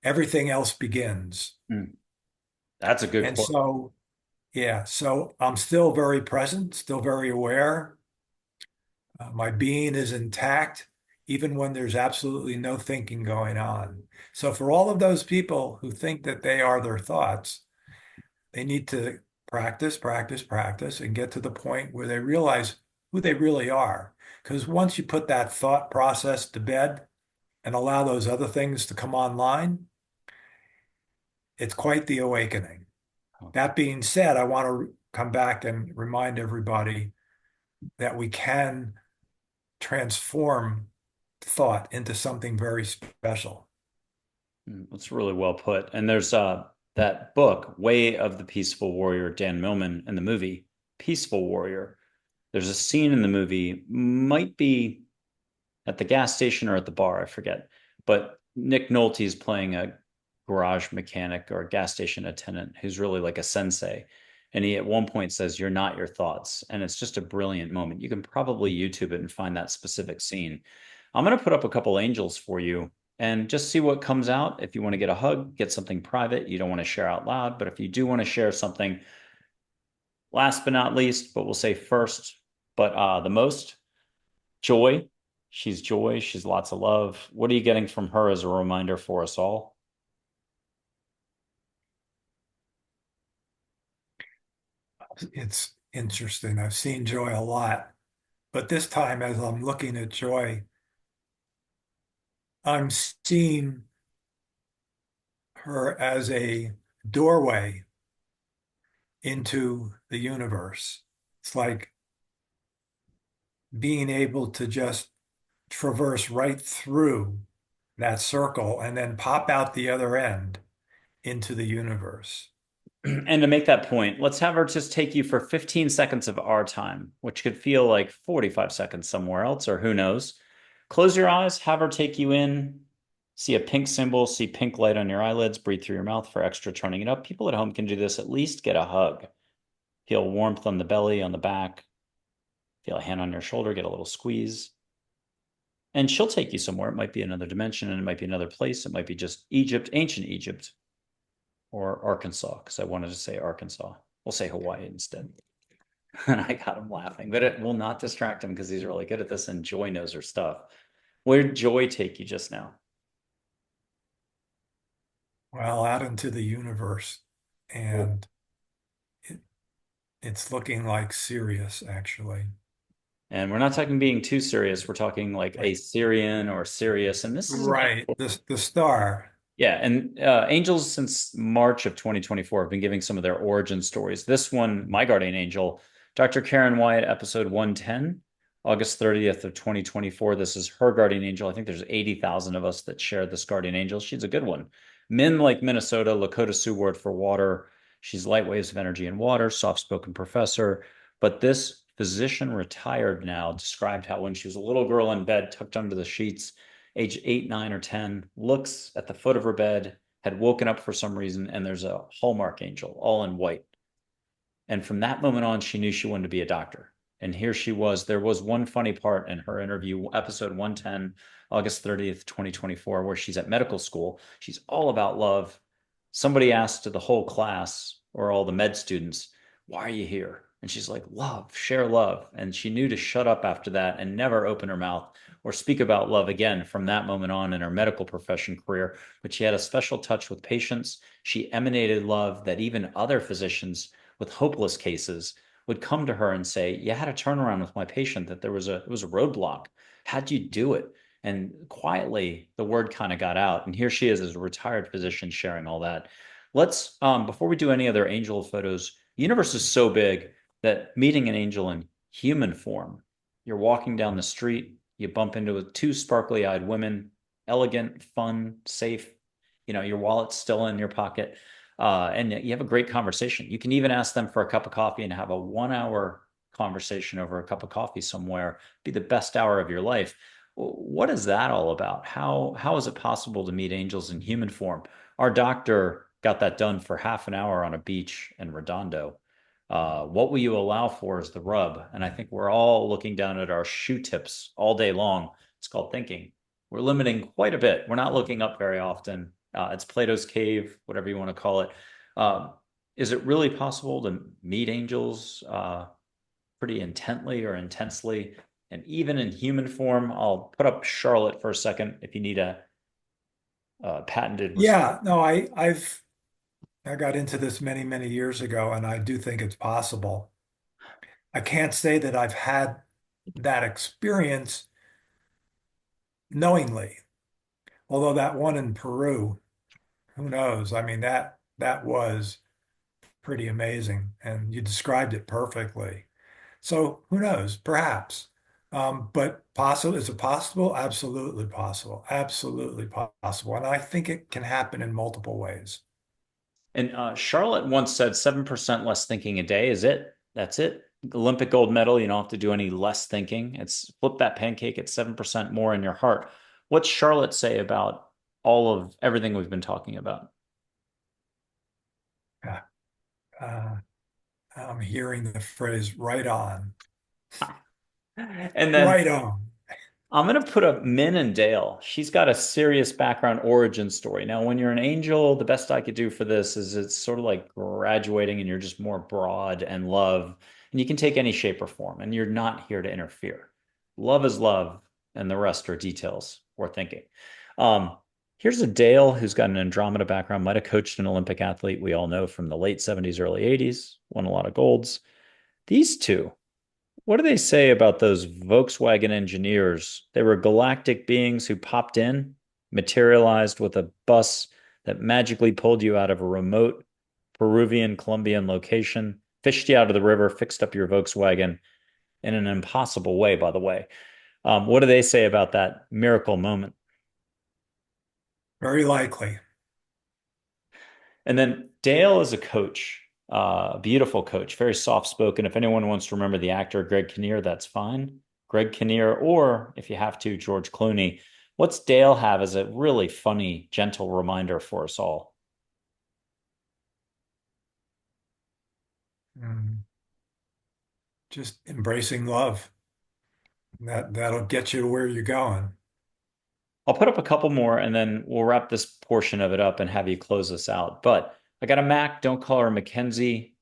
everything else begins. Mm, that's a good And quote. so, yeah, so I'm still very present, still very aware. My being is intact, even when there's absolutely no thinking going on. So, for all of those people who think that they are their thoughts, they need to practice, practice, practice, and get to the point where they realize who they really are. Because once you put that thought process to bed and allow those other things to come online, it's quite the awakening. That being said, I want to come back and remind everybody that we can transform thought into something very special. That's really well put. And there's that book, Way of the Peaceful Warrior, Dan Millman, in the movie Peaceful Warrior. There's a scene in the movie, might be at the gas station or at the bar, I forget. But Nick Nolte's playing a garage mechanic or a gas station attendant who's really like a sensei. And he at one point says, "You're not your thoughts." And it's just a brilliant moment. You can probably YouTube it and find that specific scene. I'm going to put up a couple angels for you and just see what comes out. If you want to get a hug, get something private you don't want to share out loud. But if you do want to share something, last but not least, but we'll say first, but the most, Joy. She's joy. She's lots of love. What are you getting from her as a reminder for us all? It's interesting. I've seen Joy a lot, but this time, as I'm looking at Joy, I'm seeing her as a doorway into the universe. It's like being able to just traverse right through that circle and then pop out the other end into the universe. And to make that point, let's have her just take you for 15 seconds of our time, which could feel like 45 seconds somewhere else, or who knows. Close your eyes, have her take you in, see a pink symbol, see pink light on your eyelids, breathe through your mouth for extra turning it up. People at home can do this, at least get a hug. Feel warmth on the belly, on the back, feel a hand on your shoulder, get a little squeeze. And she'll take you somewhere. It might be another dimension and it might be another place. It might be just Egypt, ancient Egypt, or Arkansas, because I wanted to say Arkansas. We'll say Hawaii instead. And I got him laughing, but it will not distract him because he's really good at this and Joy knows her stuff. Where did Joy take you just now? Well, out into the universe. Cool. And it, it's looking like Sirius, actually. And we're not talking being too serious. We're talking like a Right. Syrian or Sirius. And this is again, Right. The star. yeah. And angels since March of 2024 have been giving some of their origin stories. This one, my guardian angel, Dr. Karen Wyatt, episode 110, August 30th of 2024. This is her guardian angel. I think there's 80,000 of us that share this guardian angel. She's a good one. Min like Minnesota, Lakota Sioux word for water. She's light waves of energy and water, soft-spoken professor. But this physician retired now described how when she was a little girl in bed, tucked under the sheets, age 8, 9, or 10, looks at the foot of her bed, had woken up for some reason, and there's a Hallmark angel, all in white. And from that moment on, she knew she wanted to be a doctor. And here she was. There was one funny part in her interview, episode 110, August 30th, 2024, where she's at medical school. She's all about love. Somebody asked the whole class or all the med students, why are you here? And she's like, love, share love. And she knew to shut up after that and never open her mouth or speak about love again from that moment on in her medical profession career. But she had a special touch with patients. She emanated love that even other physicians with hopeless cases would come to her and say, you had a turnaround with my patient, that it was a roadblock. How'd you do it? And quietly, the word kind of got out. And here she is as a retired physician sharing all that. Let's, before we do any other angel photos, the universe is so big that meeting an angel in human form, you're walking down the street, you bump into two sparkly eyed women, elegant, fun, safe, your wallet's still in your pocket, and you have a great conversation. You can even ask them for a cup of coffee and have a 1 hour conversation over a cup of coffee somewhere, be the best hour of your life. What is that all about? How is it possible to meet angels in human form? Our doctor got that done for half an hour on a beach in Redondo. What will you allow for is the rub. And I think we're all looking down at our shoe tips all day long. It's called thinking. We're limiting quite a bit. We're not looking up very often. It's Plato's cave, whatever you want to call it. Uh, is it really possible to meet angels pretty intently or intensely? And even in human form, I'll put up Charlotte for a second if you need a patented response. Yeah, no, I got into this many, many years ago, and I do think it's possible. I can't say that I've had that experience knowingly, although that one in Peru, who knows? I mean, that was pretty amazing, and you described it perfectly. So who knows? Perhaps. But possible, is it possible? Absolutely possible. Absolutely possible. And I think it can happen in multiple ways. And Charlotte once said 7% less thinking a day is it. That's it. Olympic gold medal. You don't have to do any less thinking. It's flip that pancake at 7% more in your heart. What's Charlotte say about all of everything we've been talking about? Yeah. Uh, I'm hearing the phrase right on, And then right on. I'm going to put up Min and Dale. She's got a serious background origin story. Now, when you're an angel, the best I could do for this is it's sort of like graduating and you're just more broad and love, and you can take any shape or form, and you're not here to interfere. Love is love, and the rest are details or thinking. Um, Here's a Dale who's got an Andromeda background, might have coached an Olympic athlete we all know from the late 70s, early 80s, won a lot of golds. These two, what do they say about those Volkswagen engineers? They were galactic beings who popped in, materialized with a bus that magically pulled you out of a remote Peruvian, Colombian location, fished you out of the river, fixed up your Volkswagen in an impossible way, by the way. What do they say about that miracle moment? Very likely. And then Dale is a coach, a beautiful coach, very soft spoken. If anyone wants to remember the actor Greg Kinnear, that's fine. Greg Kinnear, or if you have to, George Clooney. What's Dale have as a really funny, gentle reminder for us all? Mm, just embracing love. That'll get you to where you're going. I'll put up a couple more and then we'll wrap this portion of it up and have you close us out. But I got a Mac, don't call her Mackenzie.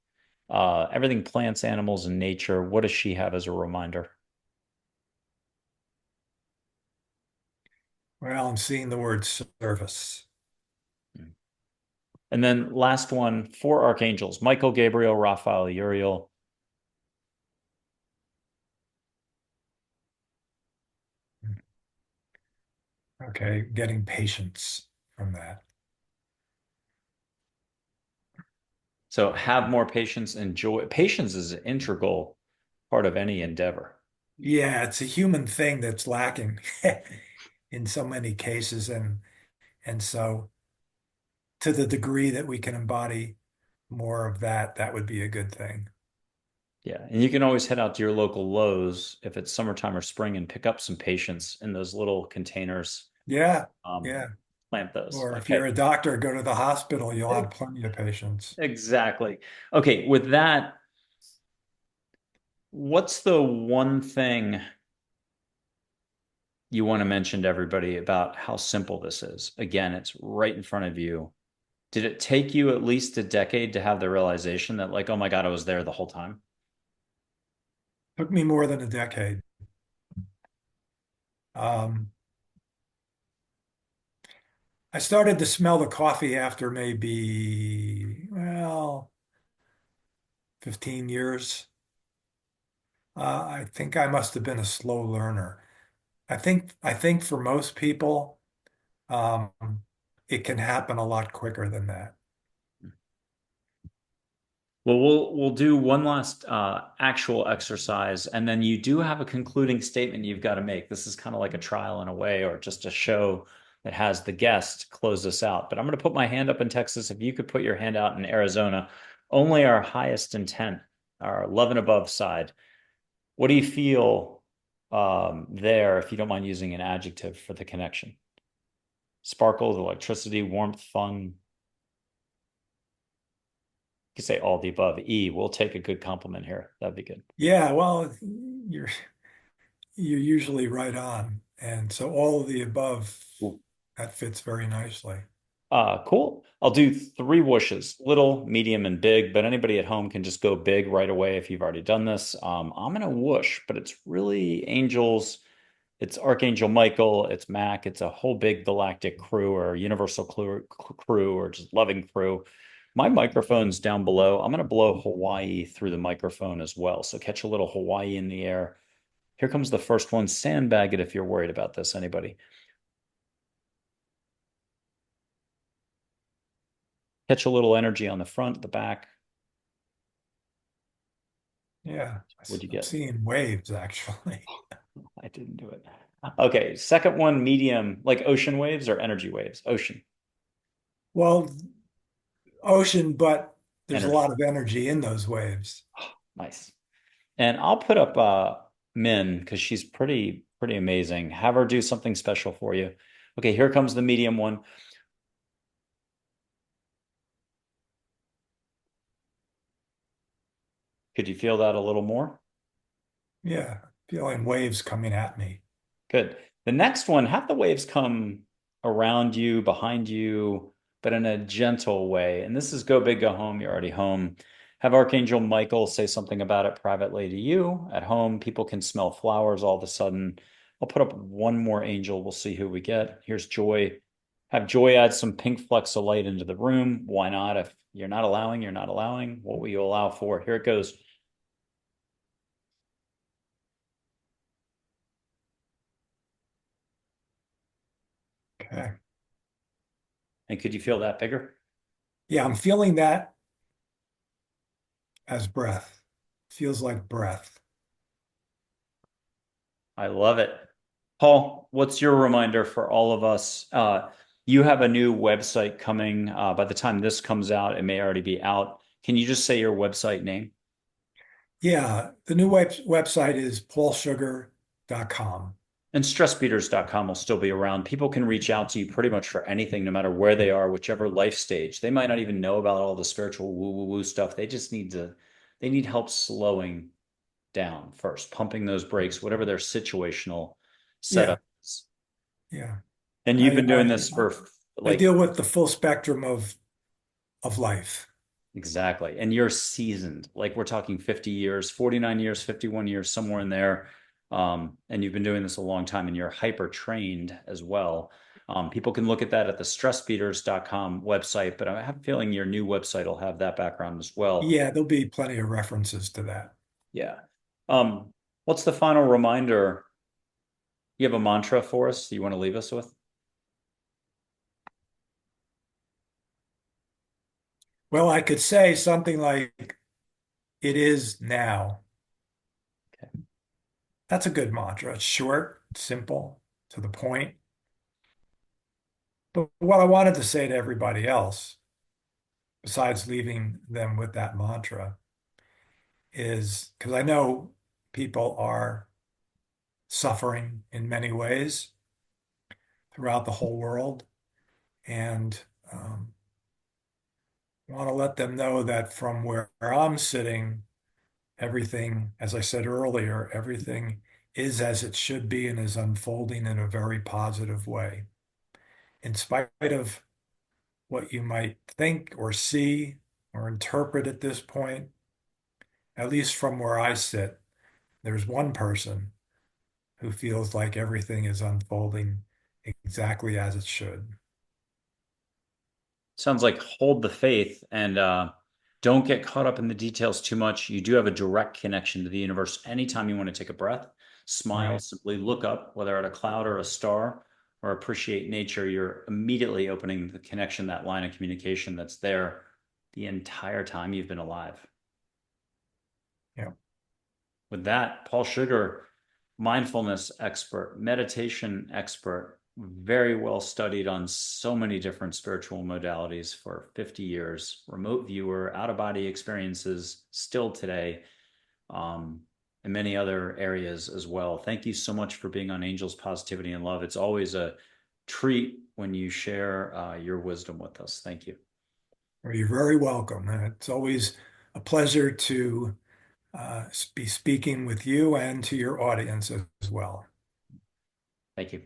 Everything plants, animals, and nature. What does she have as a reminder? Well, I'm seeing the word service. And then last one, four archangels, Michael, Gabriel, Raphael, Uriel. Okay, getting patience from that. So have more patience and joy. Patience is an integral part of any endeavor. Yeah, it's a human thing that's lacking in so many cases, and so to the degree that we can embody more of that, that would be a good thing. Yeah. And you can always head out to your local Lowe's if it's summertime or spring and pick up some patience in those little containers. Yeah, Um, yeah. Plant those. Or if you're Okay. a doctor, go to the hospital. You'll have plenty of patients. Exactly. Okay. With that, what's the one thing you want to mention to everybody about how simple this is? Again, it's right in front of you. Did it take you at least a decade to have the realization that, like, oh my God, I was there the whole time? Took me more than a decade. Um, I started to smell the coffee after maybe, well, 15 years. I think I must have been a slow learner. I think for most people, um, it can happen a lot quicker than that. Well, we'll do one last actual exercise, and then you do have a concluding statement you've got to make. This is kind of like a trial in a way, or just a show that has the guest close us out. But I'm going to put my hand up in Texas. If you could put your hand out in Arizona, only our highest intent, our love and above side. What do you feel there, if you don't mind using an adjective for the connection? Sparkles, electricity, warmth, fun. You could say all the above. E, we'll take a good compliment here. That'd be good. Yeah, well, you're usually right on. And so all of the above, that fits very nicely. Cool. I'll do three whooshes, little, medium, and big, but anybody at home can just go big right away if you've already done this. I'm gonna whoosh, but it's really angels. It's Archangel Michael, it's Mac, it's a whole big galactic crew or universal crew or just loving crew. My microphone's down below. I'm gonna blow Hawaii through the microphone as well. So catch a little Hawaii in the air. Here comes the first one. Sandbag it if you're worried about this, anybody. Catch a little energy on the front, the back. Yeah, What'd you I'm get? seeing waves actually. I didn't do it. Okay, second one, medium, like ocean waves or energy waves? Ocean Well, ocean, but there's a energy. lot of energy in those waves. Nice. And I'll put up Min because she's pretty amazing. Have her do something special for you. Okay, here comes the medium one. Could you feel that a little more? Yeah, feeling waves coming at me. Good. The next one, have the waves come around you, behind you, but in a gentle way. And this is go big, go home. You're already home. Have Archangel Michael say something about it privately to you. At home, people can smell flowers all of a sudden. I'll put up one more angel. We'll see who we get. Here's Joy. Have Joy add some pink flecks of light into the room. Why not? If you're not allowing, you're not allowing. What will you allow for? Here it goes. Okay. And could you feel that bigger? Yeah, I'm feeling that as breath. Feels like breath. I love it. Paul, what's your reminder for all of us? You have a new website coming. By the time this comes out, it may already be out. Can you just say your website name? Yeah, the new website is paulsugar.com. And stressbeaters.com will still be around. People can reach out to you pretty much for anything, no matter where they are, whichever life stage. They might not even know about all the spiritual woo woo woo stuff. They need help slowing down first, pumping those brakes, whatever their situational Yeah, setup is. yeah. And you've I been doing I this for I like deal with the full spectrum of life. exactly. And you're seasoned. Like we're talking 50 years, 49 years, 51 years, somewhere in there. And you've been doing this a long time and you're hyper trained as well. People can look at that at the stressbeaters.com website, but I have a feeling your new website will have that background as well. Yeah, there'll be plenty of references to that. Yeah. What's the final reminder? You have a mantra for us you want to leave us with? Well, I could say something like, it is now. Okay. That's a good mantra. It's short, simple, to the point. But what I wanted to say to everybody else, besides leaving them with that mantra, is because I know people are suffering in many ways throughout the whole world, and um, want to let them know that from where I'm sitting, everything, as I said earlier, everything is as it should be and is unfolding in a very positive way. In spite of what you might think or see or interpret at this point, at least from where I sit, there's one person who feels like everything is unfolding exactly as it should. Sounds like hold the faith and don't get caught up in the details too much. You do have a direct connection to the universe. Anytime you want to take a breath, smile, Right. simply look up, whether at a cloud or a star, or appreciate nature, you're immediately opening the connection, that line of communication that's there the entire time you've been alive. Yeah. With that, Paul Sugar, mindfulness expert, meditation expert, very well studied on so many different spiritual modalities for 50 years, remote viewer, out of body experiences still today, and many other areas as well. Thank you so much for being on Angels Positivity and Love. It's always a treat when you share your wisdom with us. Thank you. Well, you're very welcome. And it's always a pleasure to be speaking with you and to your audience as well. Thank you.